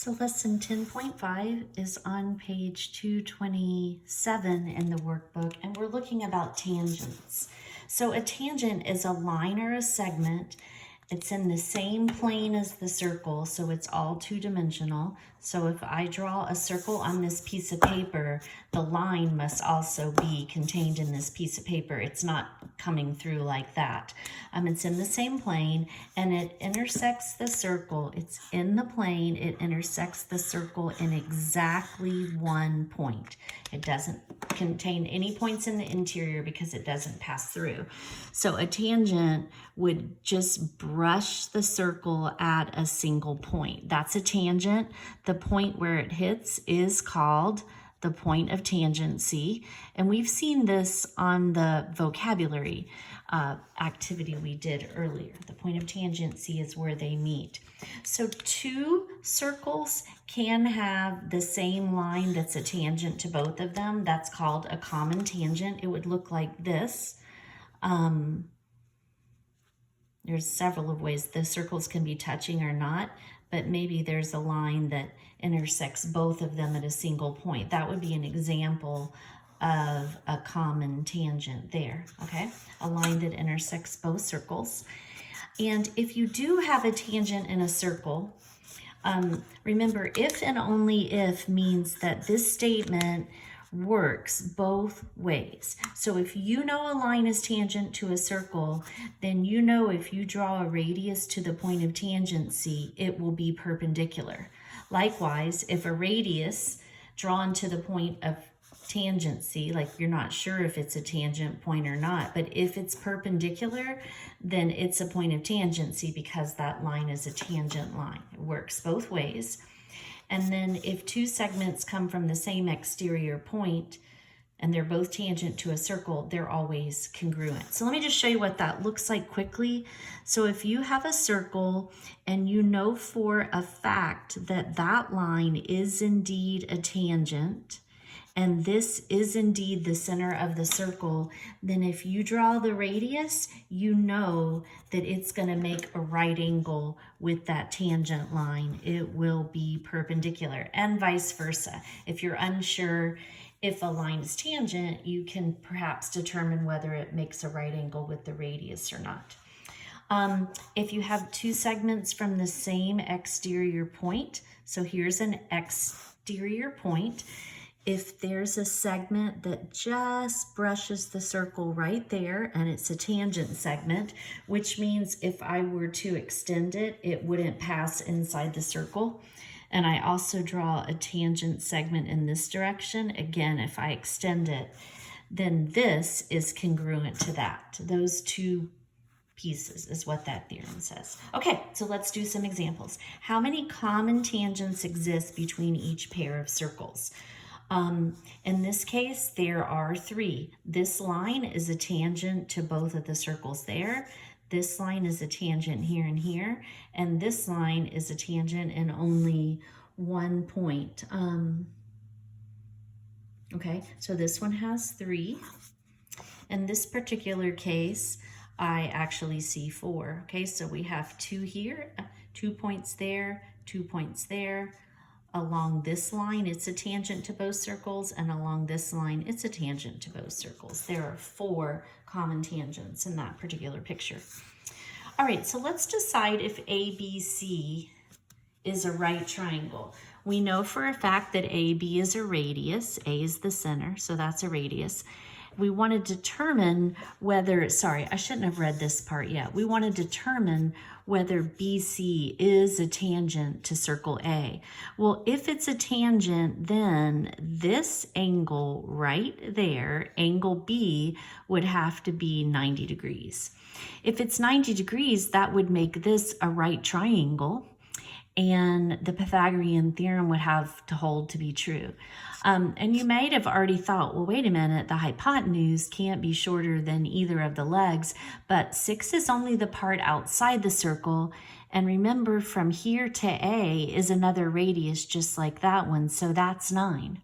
So lesson 10.5 is on page 227 in the workbook, and we're looking about tangents. So a tangent is a line or a segment. It's in the same plane as the circle, so it's all two-dimensional. So if I draw a circle on this piece of paper, the line must also be contained in this piece of paper. It's not coming through like that. It's in the same plane, and it intersects the circle. It's in the plane. It intersects the circle in exactly one point. It doesn't contain any points in the interior because it doesn't pass through. So a tangent would just brush the circle at a single point. That's a tangent. The point where it hits is called the point of tangency. And we've seen this on the vocabulary activity we did earlier. The point of tangency is where they meet. So two circles can have the same line that's a tangent to both of them. That's called a common tangent. It would look like this. There's several of ways the circles can be touching or not, but maybe there's a line that intersects both of them at a single point. That would be an example of a common tangent there, okay? A line that intersects both circles. And if you do have a tangent in a circle, remember, if and only if means that this statement works both ways. So if you know a line is tangent to a circle, then you know if you draw a radius to the point of tangency, it will be perpendicular. Likewise, if a radius drawn to the point of tangency, like you're not sure if it's a tangent point or not, but if it's perpendicular, then it's a point of tangency because that line is a tangent line. It works both ways. And then if two segments come from the same exterior point and they're both tangent to a circle, they're always congruent. So let me just show you what that looks like quickly. So if you have a circle and you know for a fact that that line is indeed a tangent, and this is indeed the center of the circle, then if you draw the radius, you know that it's going to make a right angle with that tangent line. It will be perpendicular, and vice versa. If you're unsure if a line is tangent, you can perhaps determine whether it makes a right angle with the radius or not. If you have two segments from the same exterior point, so here's an exterior point. If there's a segment that just brushes the circle right there, and it's a tangent segment, which means if I were to extend it, it wouldn't pass inside the circle. And I also draw a tangent segment in this direction. Again, if I extend it, then this is congruent to that. Those two pieces is what that theorem says. Okay, so let's do some examples. How many common tangents exist between each pair of circles? In this case, there are three. This line is a tangent to both of the circles there. This line is a tangent here and here. And this line is a tangent in only one point. Okay, so this one has three. In this particular case, I actually see four. Okay, so we have two here, 2 points there, 2 points there. Along this line, it's a tangent to both circles, and along this line, it's a tangent to both circles. There are four common tangents in that particular picture. All right, so let's decide if ABC is a right triangle. We know for a fact that AB is a radius. A is the center, so that's a radius. We want to determine whether, sorry, I shouldn't have read this part yet. We want to determine whether BC is a tangent to circle A. Well, if it's a tangent, then this angle right there, angle B, would have to be 90 degrees. If it's 90 degrees, that would make this a right triangle, and the Pythagorean theorem would have to hold to be true. And you might have already thought, well, wait a minute, the hypotenuse can't be shorter than either of the legs, but 6 is only the part outside the circle. And remember, from here to A is another radius just like that one, so that's 9.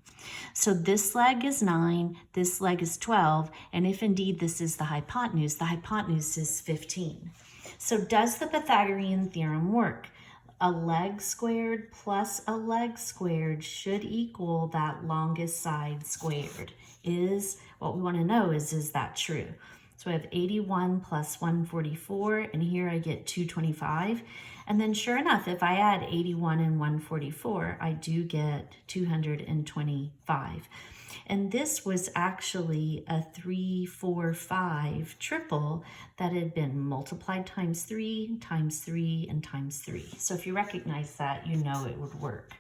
So this leg is 9, this leg is 12, and if indeed this is the hypotenuse is 15. So does the Pythagorean theorem work? a leg squared plus a leg squared should equal that longest side squared. Is what we want to know is that true? So I have 81 plus 144, and here I get 225. And then sure enough, if I add 81 and 144, I do get 225. And this was actually a 3, 4, 5 triple that had been multiplied times 3, and times 3. So if you recognize that, you know it would work.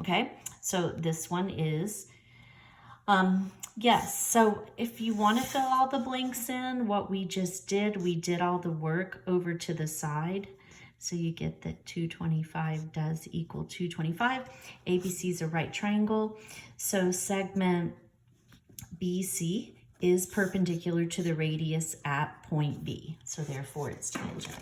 Okay, so this one is, yes. So if you want to fill all the blanks in, what we just did, we did all the work over to the side. So you get that 225 does equal 225. ABC is a right triangle. So segment BC is perpendicular to the radius at point B. So therefore it's tangent.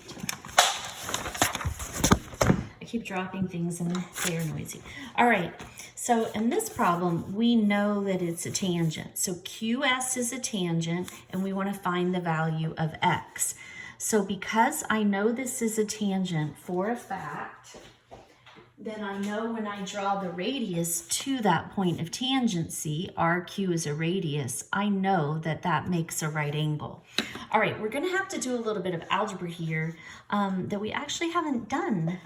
I keep dropping things and they are noisy. All right, so in this problem, we know that it's a tangent. So QS is a tangent and we want to find the value of X. So because I know this is a tangent for a fact, then I know when I draw the radius to that point of tangency, RQ is a radius, I know that that makes a right angle. All right, we're gonna have to do a little bit of algebra here that we actually haven't done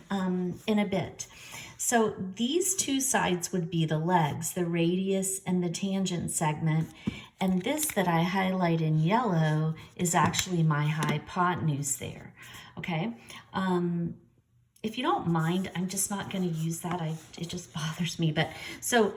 in a bit. So these two sides would be the legs, the radius and the tangent segment. And this that I highlight in yellow is actually my hypotenuse there, okay? If you don't mind, I'm just not going to use that. It just bothers me. But so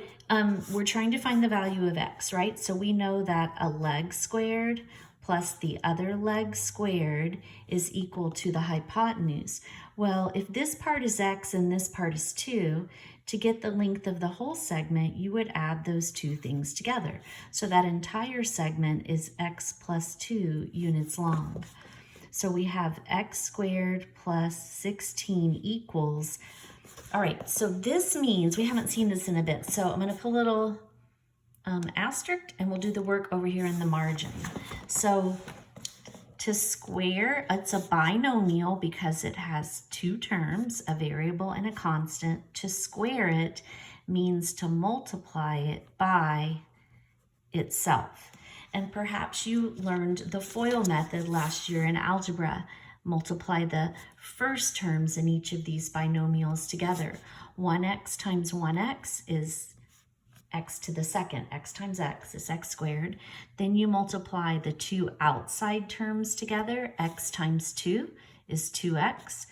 we're trying to find the value of X, right? So we know that a leg squared plus the other leg squared is equal to the hypotenuse. Well, if this part is X and this part is 2, to get the length of the whole segment, you would add those two things together. So that entire segment is X plus 2 units long. So we have X squared plus 16 equals, all right, so this means, we haven't seen this in a bit, so I'm gonna put a little asterisk and we'll do the work over here in the margin. So to square, it's a binomial because it has two terms, a variable and a constant. To square it means to multiply it by itself. And perhaps you learned the FOIL method last year in algebra. Multiply the first terms in each of these binomials together. 1x times 1x is x to the second. X times x is x squared. Then you multiply the two outside terms together. X times 2 is 2x.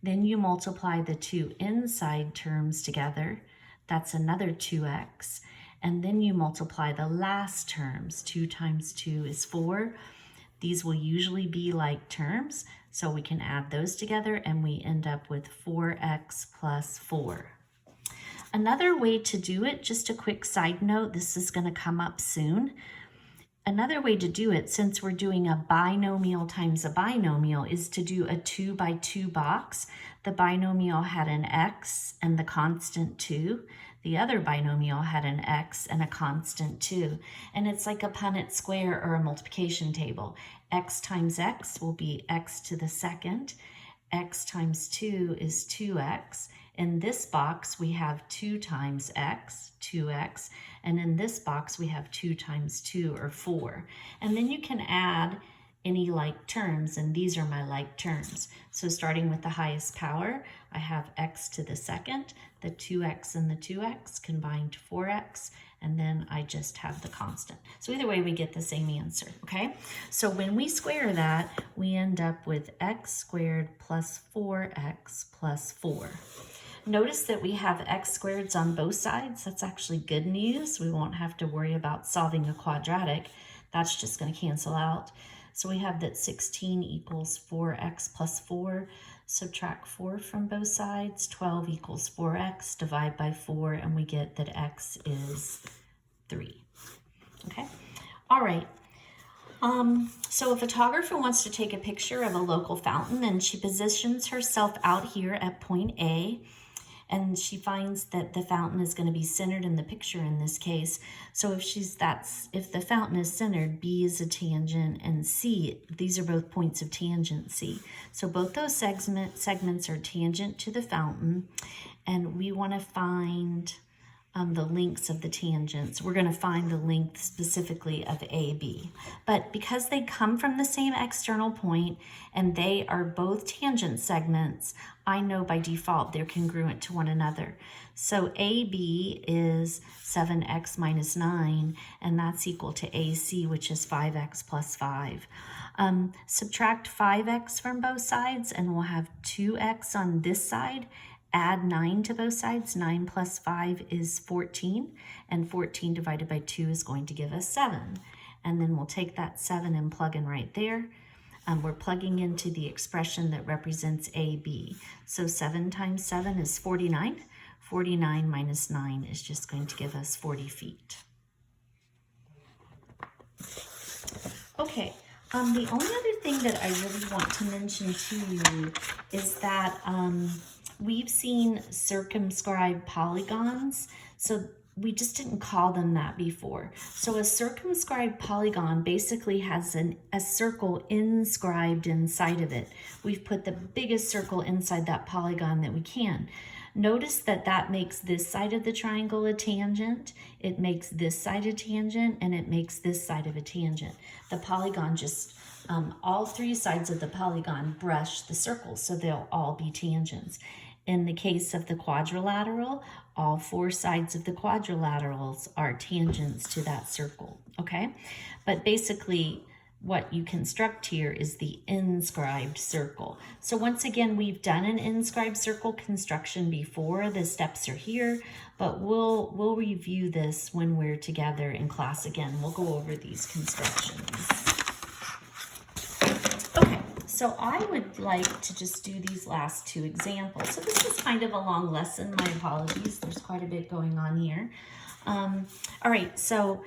Then you multiply the two inside terms together. That's another 2x. And then you multiply the last terms. 2 times 2 is 4. These will usually be like terms, so we can add those together and we end up with 4x plus 4. Another way to do it, just a quick side note, this is going to come up soon. Another way to do it, since we're doing a binomial times a binomial, is to do a 2 by 2 box. The binomial had an x and the constant 2. The other binomial had an x and a constant 2. And it's like a Punnett square or a multiplication table. X times x will be x to the second. X times 2 is 2x. In this box, we have 2 times x, 2x. And in this box, we have 2 times 2, or 4. And then you can add any like terms, and these are my like terms. So starting with the highest power, I have x to the second, the 2x and the 2x combined to 4x, and then I just have the constant. So either way, we get the same answer, okay? So when we square that, we end up with x squared plus 4x plus 4. Notice that we have x squareds on both sides. That's actually good news. We won't have to worry about solving a quadratic. That's just going to cancel out. So we have that 16 equals 4x plus 4. Subtract 4 from both sides. 12 equals 4x. Divide by 4, and we get that x is 3. Okay? All right. So a photographer wants to take a picture of a local fountain, and she positions herself out here at point A. And she finds that the fountain is going to be centered in the picture in this case. So if if the fountain is centered, B is a tangent, and C, these are both points of tangent C. So both those segments are tangent to the fountain, and we want to find the lengths of the tangents. We're going to find the length specifically of AB. But because they come from the same external point and they are both tangent segments, I know by default they're congruent to one another. So AB is 7x minus 9, and that's equal to AC, which is 5x plus 5. Subtract 5x from both sides, and we'll have 2x on this side. Add 9 to both sides. 9 plus 5 is 14, and 14 divided by 2 is going to give us 7. And then we'll take that 7 and plug in right there. We're plugging into the expression that represents AB. So 7 times 7 is 49. 49 minus 9 is just going to give us 40 feet. Okay. The only other thing that I really want to mention to you is that we've seen circumscribed polygons, so we just didn't call them that before. So a circumscribed polygon basically has a circle inscribed inside of it. We've put the biggest circle inside that polygon that we can. Notice that that makes this side of the triangle a tangent, it makes this side a tangent, and it makes this side of a tangent. The polygon just, all three sides of the polygon brush the circle, so they'll all be tangents. In the case of the quadrilateral, all four sides of the quadrilaterals are tangents to that circle, okay? But basically, what you construct here is the inscribed circle. So once again, we've done an inscribed circle construction before. The steps are here, but we'll review this when we're together in class again. We'll go over these constructions. Okay, so I would like to just do these last two examples. So this is kind of a long lesson. My apologies. There's quite a bit going on here. All right, so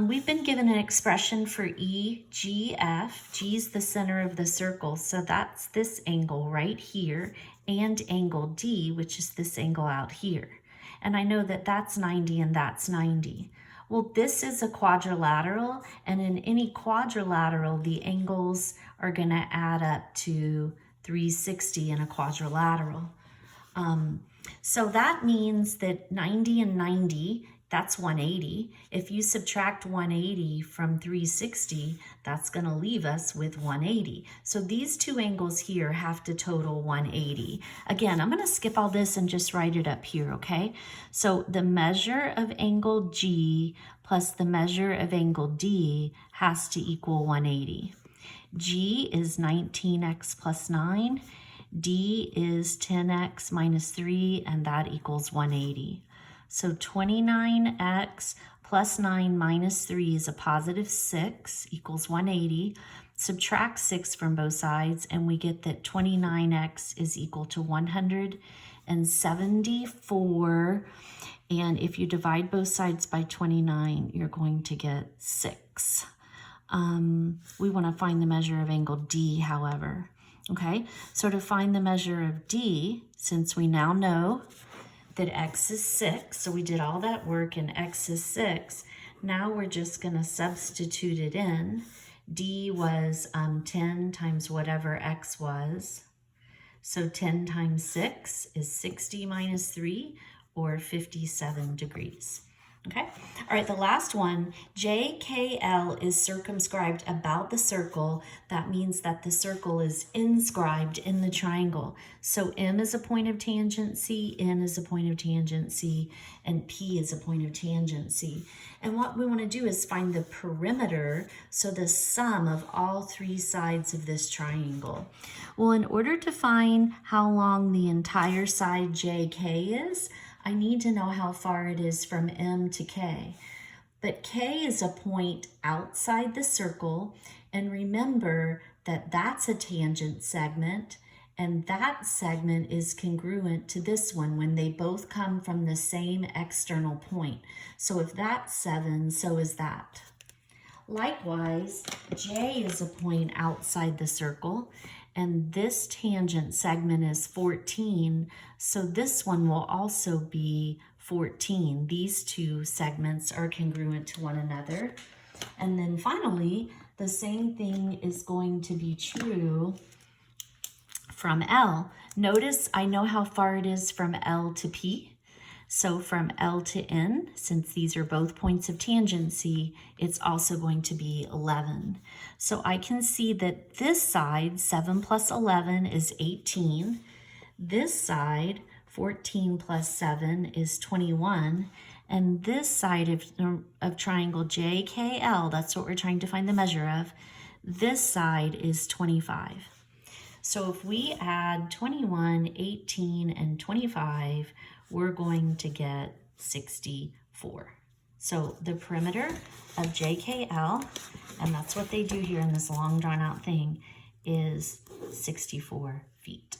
we've been given an expression for EGF. G is the center of the circle, so that's this angle right here, and angle D, which is this angle out here. And I know that that's 90 and that's 90. Well, this is a quadrilateral, and in any quadrilateral, the angles are going to add up to 360 in a quadrilateral. So that means that 90 and 90, that's 180. If you subtract 180 from 360, that's going to leave us with 180. So these two angles here have to total 180. Again, I'm going to skip all this and just write it up here, okay? So the measure of angle G plus the measure of angle D has to equal 180. G is 19x plus 9. D is 10x minus 3, and that equals 180. So 29x plus 9 minus 3 is a positive 6, equals 180. Subtract 6 from both sides, and we get that 29x is equal to 174. And if you divide both sides by 29, you're going to get 6. We want to find the measure of angle D, however. Okay, so to find the measure of D, since we now know that x is 6, so we did all that work and x is 6, now we're just going to substitute it in. D was 10 times whatever x was. So 10 times 6 is 60 minus 3, or 57 degrees. Okay, all right, the last one, JKL is circumscribed about the circle. That means that the circle is inscribed in the triangle. So M is a point of tangent C, N is a point of tangent C, and P is a point of tangent C. And what we want to do is find the perimeter, so the sum of all three sides of this triangle. Well, in order to find how long the entire side JK is, I need to know how far it is from M to K. But K is a point outside the circle, and remember that that's a tangent segment, and that segment is congruent to this one when they both come from the same external point. So if that's 7, so is that. Likewise, J is a point outside the circle, and this tangent segment is 14, so this one will also be 14. These two segments are congruent to one another. And then finally, the same thing is going to be true from L. Notice I know how far it is from L to P. So from L to N, since these are both points of tangency, it's also going to be 11. So I can see that this side, 7 plus 11 is 18. This side, 14 plus 7 is 21. And this side of triangle JKL, that's what we're trying to find the measure of, this side is 25. So if we add 21, 18, and 25, we're going to get 64. So the perimeter of JKL, and that's what they do here in this long drawn out thing, is 64 feet.